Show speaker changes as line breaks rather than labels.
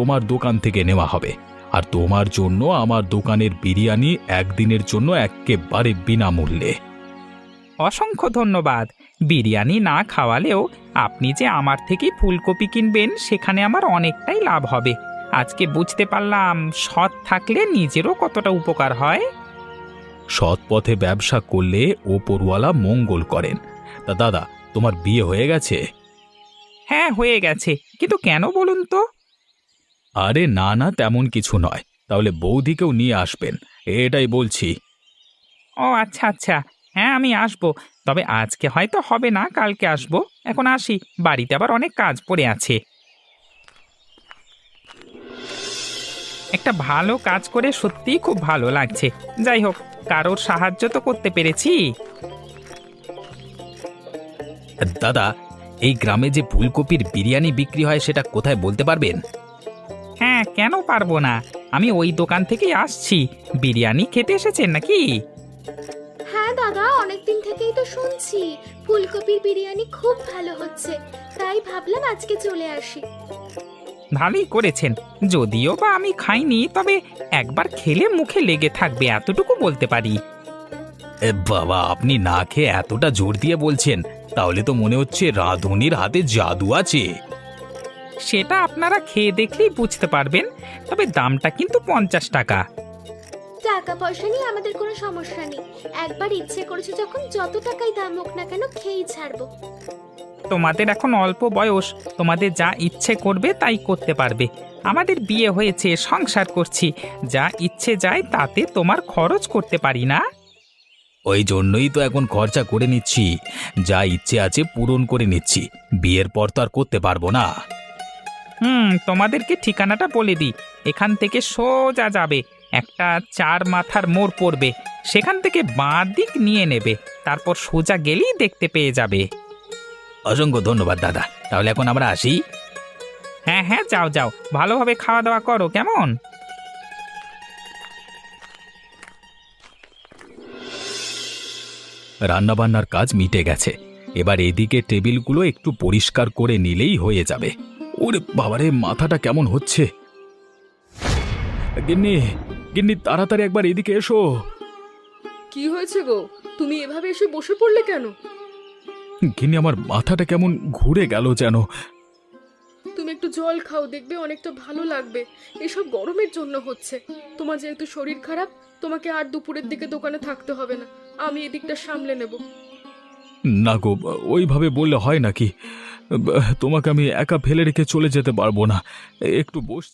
তোমার দোকান থেকে নেওয়া হবে। আর তোমার জন্য আমার দোকানের বিরিয়ানি একদিনের জন্য একেবারে বিনামূল্যে।
অসংখ্য ধন্যবাদ। বিরিয়ানি না খাওয়ালেও আপনি যে আমার থেকে ফুলকপি কিনবেন সেখানে আমার অনেকটাই লাভ হবে। আজকে বুঝতে পারলাম সৎ থাকলে নিজেরও কতটা উপকার হয়।
সৎ পথে ব্যবসা করলে ওপরওয়ালা মঙ্গল করেন। তা দাদা, তোমার বিয়ে হয়ে গেছে?
হ্যাঁ, হয়ে গেছে, কিন্তু কেন বলুন তো?
আরে না না, তেমন কিছু নয়। তাহলে বৌদিকেও নিয়ে আসবেন, এটাই বলছি।
ও আচ্ছা আচ্ছা, হ্যাঁ আমি আসবো। তবে আজকে হয়তো হবে না, কালকে আসবো। এখন আসি, বাড়িতে আবার অনেক কাজ পড়ে আছে। একটা ভালো কাজ করে সত্যিই খুব ভালো লাগছে। যাই হোক, কারোর সাহায্য তো করতে পেরেছি।
দাদা, এই গ্রামে যে ফুলকপির বিরিয়ানি বিক্রি হয় সেটা কোথায় বলতে পারবেন?
হ্যাঁ, কেন পারবো না? আমি ওই দোকান থেকেই আসছি। বিরিয়ানি খেতে এসেছেন নাকি?
হ্যাঁ দাদা, অনেকদিন থেকেই তো শুনছি ফুলকপির বিরিয়ানি খুব ভালো হচ্ছে, তাই ভাবলাম আজকে চলে আসি।
ভালোই করেছেন। যদিও বা আমি খাইনি, তবে একবার খেলে মুখে লেগে থাকবে এতটুকু বলতে পারি।
বাবা, আপনি না খেয়ে এতটা জোর দিয়ে বলছেন, তাহলে তো মনে হচ্ছে রাঁধুনির হাতে জাদু আছে।
সেটা আপনারা খেয়ে দেখলেই বুঝতে পারবেন। তবে দামটা কিন্তু 50 টাকা।
টাকা পয়সা নিয়ে আমাদের কোনো সমস্যা নেই, একবার ইচ্ছে করেছে যখন যত টাকাই দাম হোক না কেন খেয়েই ছাড়বো।
তোমাদের এখন অল্প বয়স, তোমাদের যা ইচ্ছে করবে তাই করতে পারবে। আমাদের বিয়ে হয়েছে, সংসার করছি, যা ইচ্ছে যায় তাতে তোমার খরচ করতে পারি না।
ওই জন্যই তো এখন খরচা করে নিচ্ছি, যা ইচ্ছে আছে পূরণ করে নিচ্ছি। বিয়ের পর তো আর করতে পারবো না।
তোমাদেরকে ঠিকানাটা বলে দিই। এখান থেকে সোজা যাবে, একটা 4 মাথার মোড় পড়বে, সেখান থেকে বাঁ দিক নিয়ে নেবে, তারপর সোজা গেলেই দেখতে পেয়ে যাবে।
অসংখ্য ধন্যবাদ দাদা, তাহলে এখন আমরা আসি।
হ্যাঁ হ্যাঁ, যাও যাও, ভালোভাবে খাওয়া দাওয়া করো, কেমন?
রান্নাবান্নার কাজ মিটে গেছে, এবার এদিকে টেবিলগুলো একটু পরিষ্কার করে নিলেই হয়ে যাবে। ওরে বাবারে, মাথাটা কেমন হচ্ছে। গিন্নি, গিন্নি, তাড়াতাড়ি একবার এদিকে এসো।
কি হয়েছে গো? তুমি এভাবে এসে বসে পড়লে কেন?
গিন্নি, আমার মাথাটা কেমন ঘুরে গেল যেন।
তুমি একটু জল খাও, দেখবে অনেকটা ভালো লাগবে। এসব গরমের জন্য হচ্ছে। তোমার যেহেতু শরীর খারাপ, তোমাকে আর দুপুরের দিকে দোকানে থাকতে হবে না, আমি এদিকটা সামলে নেব।
না গো, ওইভাবে বললে হয় নাকি? তোমাকে আমি একা ফেলে রেখে চলে যেতে পারবো না। একটু বস।